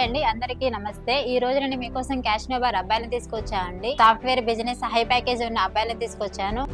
Hi అండి, అందరికీ నమస్తే. ఈ రోజు నేను మీకోసం క్యాష్ నోబార్ అబ్బాయిని తీసుకొచ్చా అండి. సాఫ్ట్వేర్ బిజినెస్ హై ప్యాకేజ్ ఉన్న అబ్బాయిని తీసుకొచ్చాను.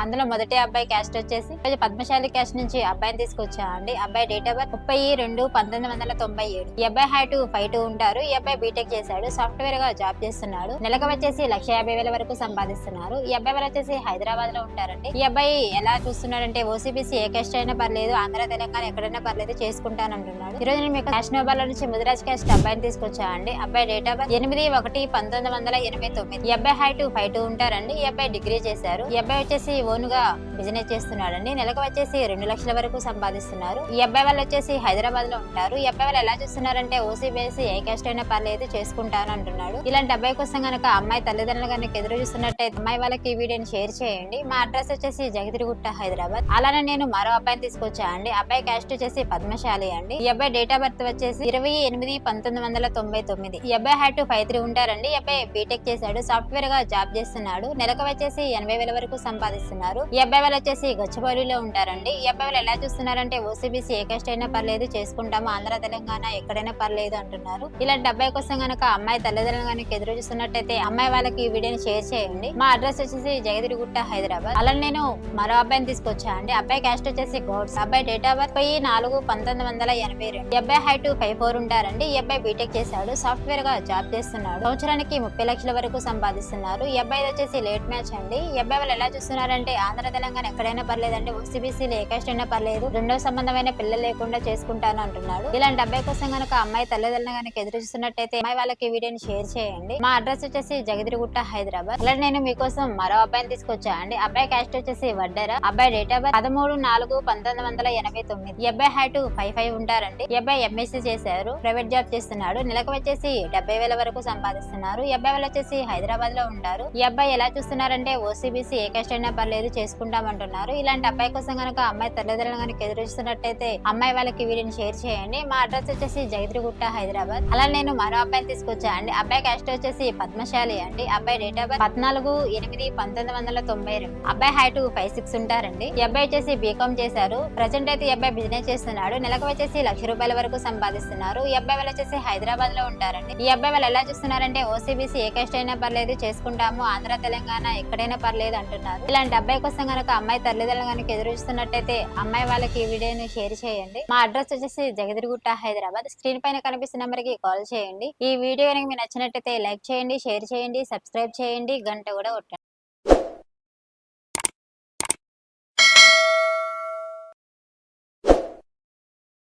అందులో మొదటి అబ్బాయి క్యాస్ట్ వచ్చేసి పద్మశాలి క్యాస్ట్ నుంచి అబ్బాయిని తీసుకొచ్చా అండి. అబ్బాయి డేట్ ఆఫ్ బర్త్ 30/2/1997. ఈ అబ్బాయి హైట్ 5'2" ఉంటారు. ఈ అబ్బాయి బీటెక్ చేశాడు. సాఫ్ట్వేర్ గా జాబ్ చేస్తున్నాడు. నెలకు వచ్చేసి 1,50,000 వరకు సంపాదిస్తున్నారు. ఈ అబ్బాయి వాళ్ళు వచ్చేసి హైదరాబాద్ లో ఉంటారండి. ఈ అబ్బాయి ఎలా చూస్తున్నాడంటే ఓసీబీసీ ఏ క్యాస్ట్ అయినా పర్లేదు, ఆంధ్ర తెలంగాణ ఎక్కడైనా పర్లేదు, చేసుకుంటానంటున్నాడు. ఈ రోజు నేను మీకు క్యాష్ నోబార్ లో నుంచి ముదిరాజ్ క్యాస్ట్ అబ్బాయిని తీసుకొచ్చా అండి. అబ్బాయి డేట్ ఆఫ్ బర్త్ 8/1/1989. ఈ అబ్బాయి హైట్ 5'2" ఉంటారండి. ఈ అబ్బాయి డిగ్రీ చేశారు. ఈ అబ్బాయి వచ్చేసి ఓన్ గా బిజినెస్ చేస్తున్నాడండి. నెలకు వచ్చేసి 2 లక్షల వరకు సంపాదిస్తున్నారు. ఈ అబ్బాయి వాళ్ళు వచ్చేసి హైదరాబాద్ లో ఉంటారు. ఈ అబ్బాయి వాళ్ళు ఎలా చూస్తున్నారంటే ఓసీబీసీ ఏ క్యాస్ట్ అయినా పర్లేదు, చేసుకుంటాను అంటున్నాడు. ఇలాంటి అబ్బాయి కోసం గనక అమ్మాయి తల్లిదండ్రులు కనుక ఎదురు చూస్తున్నట్టయితే అమ్మాయి వాళ్ళకి ఈ వీడియోని షేర్ చేయండి. మా అడ్రస్ వచ్చేసి జగతిరిగుట్ట, హైదరాబాద్. అలానే నేను మరో అబ్బాయిని తీసుకొచ్చా అండి. అబ్బాయి క్యాస్ట్ వచ్చేసి పద్మశాలి అండి. ఈ అబ్బాయి డేట్ ఆఫ్ బర్త్ వచ్చేసి 28/1999. ఈ అబ్బాయి హైట్ 5'3" ఉంటారండి. ఈ అబ్బాయి బీటెక్ చేశాడు. సాఫ్ట్వేర్ గా జాబ్ చేస్తున్నాడు. నెలకు వచ్చేసి 80,000 వరకు సంపాదిస్తున్నారు. ఈ అబ్బాయి వాళ్ళు వచ్చేసి గచ్చిబౌలిలో ఉంటారండి. ఈ అబ్బాయి వాళ్ళు ఎలా చూస్తున్నారంటే ఓసీబీసీ ఏ కాస్ట్ అయినా పర్లేదు, చేసుకుంటాము, ఆంధ్ర తెలంగాణ ఎక్కడైనా పర్లేదు అంటున్నారు. ఇలాంటి అబ్బాయి కోసం గనక అమ్మాయి తల్లిదండ్రులు కనుక ఎదురు చూస్తున్నట్టయితే అమ్మాయి వాళ్ళకి ఈ వీడియోని షేర్ చేయండి. మా అడ్రస్ వచ్చేసి జగతిరిగుట్ట, హైదరాబాద్. అలా నేను మరో అబ్బాయిని తీసుకొచ్చా అండి. అబ్బాయి క్యాస్ట్ వచ్చేసి గౌడ్స్. అబ్బాయి డేట్ ఆఫ్ బర్త్ 4/1982. ఈ అబ్బాయి హైట్ 5'4" ఉంటారండి. ఈ అబ్బాయి బీటెక్ చేశాడు. సాఫ్ట్వేర్ గా జాబ్ చేస్తున్నాడు. సంవత్సరానికి 30 లక్షల వరకు సంపాదిస్తున్నారు. ఈ అబ్బాయి వచ్చేసి లేట్ మ్యాచ్ అండి. ఈ అబ్బాయి వాళ్ళు ఎలా చూస్తున్నారంటే ఆంధ్ర తెలంగాణ ఎక్కడైనా పర్లేదంటే ఓసీబీసీలో ఏ కాస్ట్ అయినా పర్లేదు, రెండో సంబంధమైన పిల్లలు లేకుండా చేసుకుంటాను అంటున్నాడు. ఇలాంటి అబ్బాయి కోసం గనక అమ్మాయి తల్లిదండ్రులు కనుక ఎదురు చూస్తున్నట్టయితే అమ్మాయి వాళ్ళకి వీడియోని షేర్ చేయండి. మా అడ్రస్ వచ్చేసి జగతిరిగుట్ట, హైదరాబాద్. అలా నేను మీకోసం మరో అబ్బాయిని తీసుకొచ్చా అండి. అబ్బాయి క్యాస్ట్ వచ్చేసి వడ్డెర. అబ్బాయి డేట్ ఆఫ్ బర్త్ 13/4/1989. ఈ అబ్బాయి హైట్ 5'5" ఉంటారండి. ఈ అబ్బాయి ఎంఎస్సీ చేశారు. ప్రైవేట్ జాబ్ చేస్తున్నాడు. నెలకు వచ్చేసి 70,000 వరకు సంపాదిస్తున్నారు. ఈ అబ్బాయి వాళ్ళు వచ్చేసి హైదరాబాద్ లో ఉంటారు. ఈ అబ్బాయి ఎలా చూస్తున్నారంటే ఓసీబీసీ ఏ కాస్ట్ అయినా పర్లేదు, చేసుకుంటామంటున్నారు. ఇలాంటి అబ్బాయి కోసం గనక అమ్మాయి తల్లిదండ్రులు కనుక ఎదురు చూస్తున్నట్టయితే అమ్మాయి వాళ్ళకి వీడియోని షేర్ చేయండి. మా అడ్రస్ వచ్చేసి జగతిరిగుట్ట, హైదరాబాద్. అలా నేను మరో అబ్బాయిని తీసుకొచ్చా అండి. అబ్బాయి క్యాస్ట్ వచ్చేసి పద్మశాలి అండి. అబ్బాయి డేట్ ఆఫ్ బర్త్ 14/8/1992. అబ్బాయి హైట్ 5'6" ఉంటారండి. ఈ అబ్బాయి వచ్చేసి బీకామ్ చేశారు. ప్రజెంట్ అయితే ఈ అబ్బాయి బిజినెస్ చేస్తున్నాడు. నెలకు వచ్చేసి 1,00,000 రూపాయల వరకు సంపాదిస్తున్నారు. ఈ అబ్బాయి వాళ్ళు వచ్చేసి హైదరాబాద్ లో ఉంటారండి. ఈ అబ్బాయి వాళ్ళు ఎలా చూస్తున్నారంటే ఓసీబీసీ ఏ కాస్ట్ అయినా పర్లేదు, చేసుకుంటాము, ఆంధ్ర తెలంగాణ ఎక్కడైనా పర్లేదు అంటున్నారు. ఇలాంటి అబ్బాయి కోసం గనక అమ్మాయి తల్లిదండ్రులు కనుక ఎదురు చూస్తున్నట్టయితే అమ్మాయి వాళ్ళకి ఈ వీడియోని షేర్ చేయండి. మా అడ్రస్ వచ్చేసి జగతిరిగుట్ట, హైదరాబాద్. స్క్రీన్ పైన కనిపిస్తున్న నెంబర్ కి కాల్ చేయండి. ఈ వీడియో మీకు నచ్చినట్టయితే లైక్ చేయండి, షేర్ చేయండి, సబ్స్క్రైబ్ చేయండి, గంట కూడా కొట్టండి.